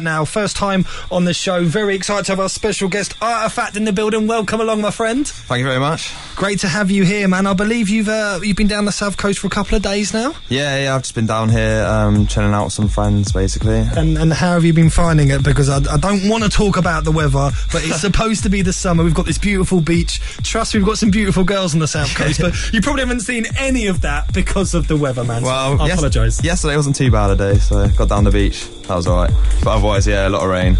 now. First time on the show. Very excited to have our special guest, Artifact, in the building. Welcome along, my friend. Thank you very much. Great to have you here, man. I believe you've been down the south coast for a couple of days now. Yeah, I've just been down here chilling out with some friends, basically. And how have you been finding it? Because I don't want to talk about the weather, but it's supposed to be the summer. We've got this beautiful beach. Trust me, we've got some beautiful girls on the south coast, but you probably haven't seen any of that because of the weather, man. Well, I apologise. Yesterday wasn't too bad a day, so got down the beach. That was alright. But otherwise, yeah, a lot of rain.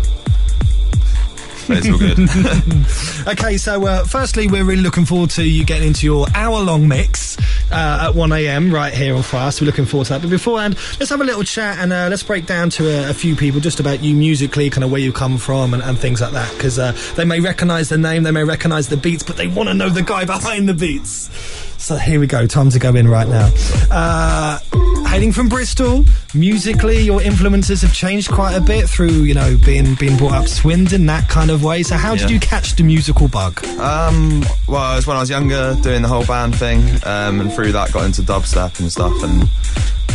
But it's all good. Okay, so firstly, we're really looking forward to you getting into your hour-long mix at 1 a.m. right here on Fast. We're looking forward to that. But beforehand, let's have a little chat and let's break down to a few people just about you musically, kind of where you come from and things like that. Because they may recognise the name, they may recognise the beats, but they want to know the guy behind the beats. So here we go, time to go in right now. Hailing from Bristol, musically, your influences have changed quite a bit through, you know, being brought up Swindon, that kind of way. So how did you catch the musical bug? Well, it was when I was younger, doing the whole band thing, and through that got into dubstep and stuff, and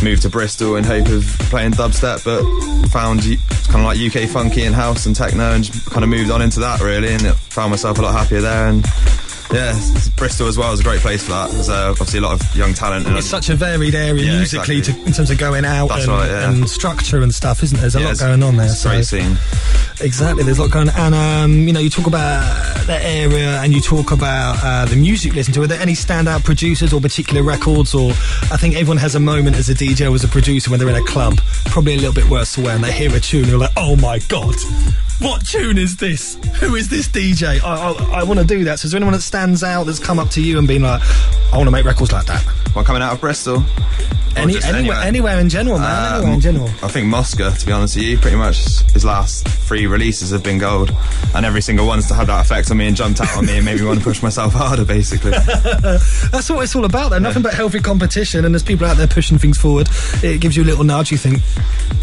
moved to Bristol in hope of playing dubstep, but found kind of like UK funky and house and techno, and just kind of moved on into that, really, and found myself a lot happier there. And yeah, Bristol as well is a great place for that. There's obviously a lot of young talent. And it's such a varied area musically, exactly. In terms of going out and structure and stuff, isn't there? There's a lot going on there. It's a great scene. Exactly, there's a lot going on. And, you know, you talk about that area and you talk about the music you listen to. Are there any standout producers or particular records? Or I think everyone has a moment as a DJ or as a producer when they're in a club, probably a little bit worse to wear, and they hear a tune and you're like, oh my God, what tune is this? Who is this DJ? I want to do that. So is there anyone that stands out that's come up to you and been like, I want to make records like that? Well, coming out of Bristol? Anywhere in general, man. Anywhere in general. I think Mosca, to be honest with you, pretty much his last 3 releases have been gold, and every single one's to have that effect on me and jumped out on me and made me want to push myself harder, basically. That's what it's all about, though. Nothing but healthy competition, and there's people out there pushing things forward. It gives you a little nudge. You think,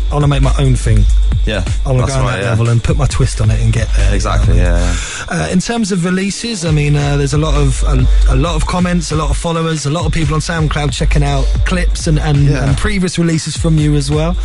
I want to make my own thing. Yeah, I want to go on that level and put my twist on it and get there. Exactly, you know? In terms of releases, I mean, there's a lot of comments, a lot of followers, a lot of people on SoundCloud checking out clips and previous releases from you as well.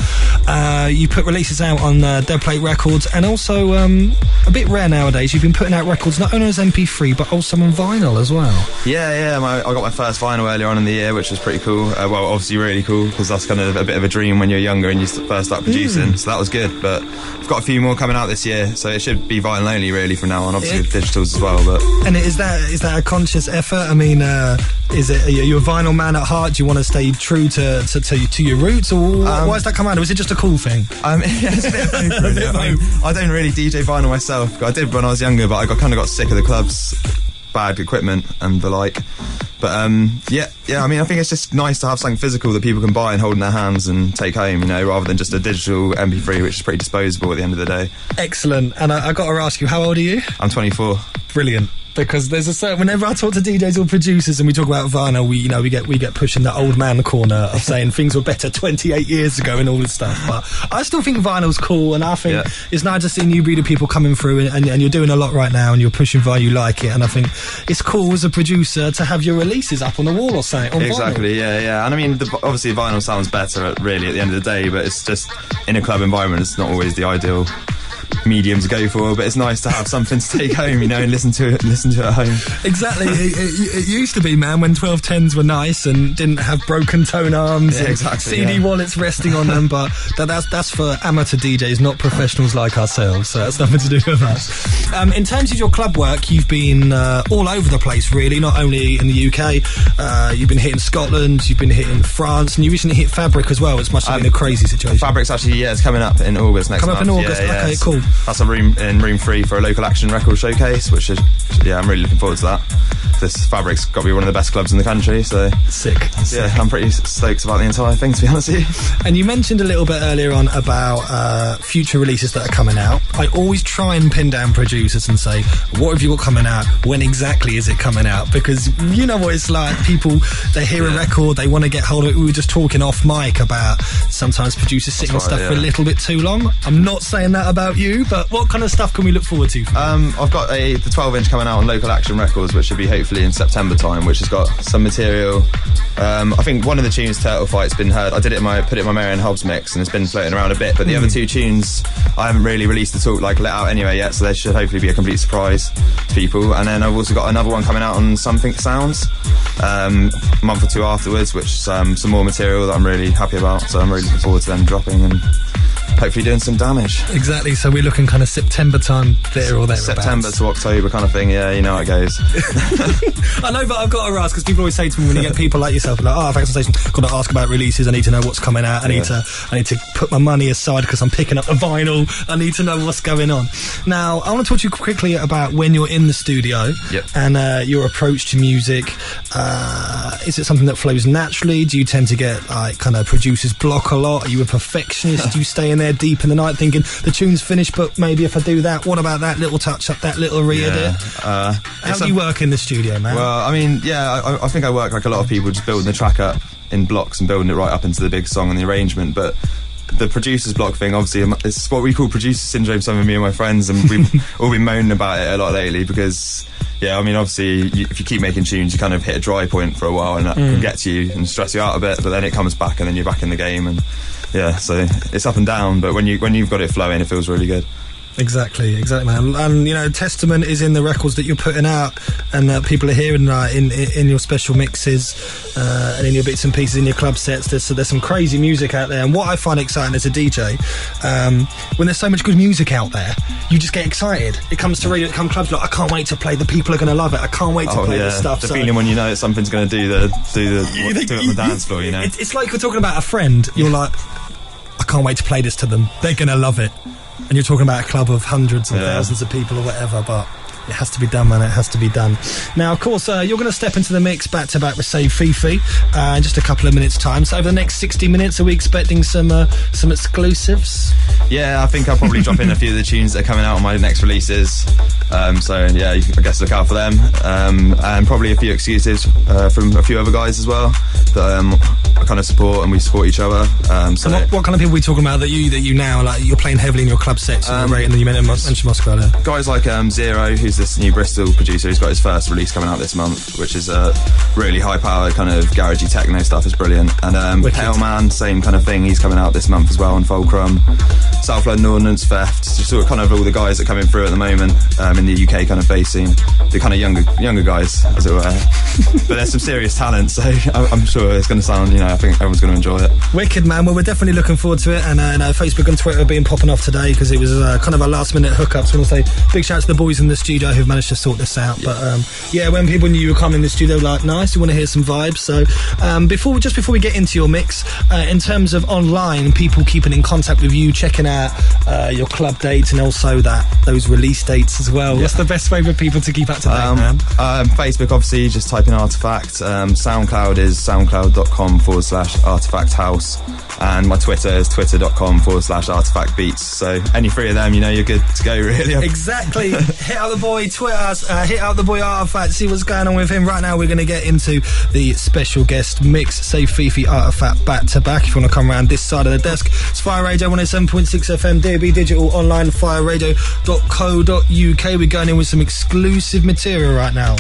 You put releases out on Dead Plate Records, and also a bit rare nowadays, you've been putting out records not only as MP3 but also on vinyl as well. I got my first vinyl earlier on in the year, which was pretty cool. Well, obviously really cool, because that's kind of a bit of a dream when you're younger and you first start producing, so that was good. But I've got a few more coming out this year, so it should be vinyl only really from now on, obviously with digitals as well. But and is that a conscious effort? I mean, are you a vinyl man at heart? Do you want to stay true to your roots, or why has that come out? Or is it just a cool thing? It's a bit of both, really. I don't really DJ vinyl myself. I did when I was younger, but I kind of got sick of the clubs, bad equipment and the like. But I mean, I think it's just nice to have something physical that people can buy and hold in their hands and take home, you know, rather than just a digital MP3, which is pretty disposable at the end of the day. Excellent. And I got to ask you, how old are you? I'm 24. Brilliant. Because there's a certain, whenever I talk to DJs or producers and we talk about vinyl, we get pushed in the old man corner of saying things were better 28 years ago and all this stuff. But I still think vinyl's cool, and I think it's nice to see a new breed of people coming through, and you're doing a lot right now, and you're pushing vinyl, you like it, and I think it's cool as a producer to have your releases up on the wall or something. Exactly, yeah. And I mean, obviously vinyl sounds better really at the end of the day, but it's just in a club environment, it's not always the ideal medium to go for, but it's nice to have something to take home, you know, and listen to it at home. Exactly. It used to be, man, when 1210s were nice and didn't have broken tone arms and CD wallets resting on them, but that's for amateur DJs, not professionals like ourselves, so that's nothing to do with us. In terms of your club work, you've been all over the place, really, not only in the UK, you've been hitting Scotland, you've been hitting France, and you recently hit Fabric as well, which must have been a crazy situation. Fabric's actually, it's coming up in August next month. Coming up in August, okay, cool. That's a room 3 for a local action record showcase, which is, I'm really looking forward to that. This Fabric's got to be one of the best clubs in the country, so sick. I'm pretty stoked about the entire thing, to be honest with you. And you mentioned a little bit earlier on about future releases that are coming out. I always try and pin down producers and say, what have you got coming out? When exactly is it coming out? Because you know what it's like. People, they hear a record, they want to get hold of it. We were just talking off mic about sometimes producers sitting on stuff for a little bit too long. I'm not saying that about you. you, but what kind of stuff can we look forward to? I've got the 12-inch coming out on Local Action Records, which should be hopefully in September time, which has got some material. I think one of the tunes, Turtle Fight's been heard. I put it in my Marion Hobbs mix, and it's been floating around a bit. But the other two tunes, I haven't really released at all, like let out anyway yet. So they should hopefully be a complete surprise to people. And then I've also got another one coming out on Something Sounds a month or two afterwards, which is some more material that I'm really happy about. So I'm really looking forward to them dropping and hopefully doing some damage. Exactly, so we're looking kind of September time there or thereabouts. September to October kind of thing, yeah, you know how it goes. I know, but I've got to ask, because people always say to me when you get people like yourself, like, oh, Facts on Station, got to ask about releases, I need to know what's coming out, I need to put my money aside because I'm picking up the vinyl, I need to know what's going on. Now, I want to talk to you quickly about when you're in the studio and your approach to music. Is it something that flows naturally? Do you tend to get like kind of producer's block a lot? Are you a perfectionist? Do you stay in there deep in the night thinking the tune's finished, but maybe if I do that, what about that little touch up, that little re-edit? How do you work in the studio, man? Well, I mean, I think I work like a lot of people, just building the track up in blocks and building it right up into the big song and the arrangement. But the producer's block thing, obviously, it's what we call producer syndrome, some of me and my friends, and we've all been moaning about it a lot lately because, I mean, obviously, if you keep making tunes, you kind of hit a dry point for a while, and that can get to you and stress you out a bit, but then it comes back and then you're back in the game, and so it's up and down, but when you've got it flowing, it feels really good. Exactly, man. And you know, testament is in the records that you're putting out, and people are hearing in your special mixes and in your bits and pieces in your club sets. There's some crazy music out there, and what I find exciting as a DJ, when there's so much good music out there, you just get excited. It comes to radio, it comes clubs, like I can't wait to play. The people are going to love it. I can't wait to play this stuff. The feeling when you know something's going to do it on the dance floor. You know, it's like you're talking about a friend. You're like, I can't wait to play this to them. They're going to love it. And you're talking about a club of hundreds or thousands of people or whatever, but it has to be done, man. It has to be done. Now, of course, you're going to step into the mix back-to-back with Save Fifi in just a couple of minutes' time. So over the next 60 minutes, are we expecting some exclusives? Yeah, I think I'll probably drop in a few of the tunes that are coming out on my next releases. I guess look out for them. And probably a few exclusives from a few other guys as well that I kind of support, and we support each other. What kind of people are we talking about that you now, like, you're playing heavily in your club sets and you mentioned Moscow there? Guys like Zero, who's this new Bristol producer, who's got his first release coming out this month, which is really high-powered kind of garagey techno stuff. Is brilliant. And Pale Man, same kind of thing. He's coming out this month as well on Fulcrum. South London Ordnance Theft, just sort of kind of all the guys that are coming through at the moment in the UK kind of bass scene. The kind of younger guys, as it were. But there's some serious talent, so I'm sure it's going to sound, I think everyone's going to enjoy it. Wicked, man. Well, we're definitely looking forward to it, and Facebook and Twitter have been popping off today because it was kind of a last-minute hookup. So I want to say big shout out to the boys in the studio who've managed to sort this out. But when people knew you were coming in the studio, like, nice, you want to hear some vibes. So before we get into your mix, in terms of online, people keeping in contact with you, checking out your club dates, and also those release dates as well. What's the best way for people to keep up to date, man? Facebook, obviously, just type in Artifact. SoundCloud is soundcloud.com/Artifact House, and my Twitter is twitter.com/Artifact Beats. So any three of them, you're good to go, really. Exactly. Hit out the boy Twitter, hit out the boy Artifact, see what's going on with him. Right now we're going to get into the special guest mix, Save Fifi Artifact back to back. If you want to come around this side of the desk, it's Fire Radio 107.6 FM, DAB Digital Online, fireradio.co.uk. We're going in with some exclusive material right now.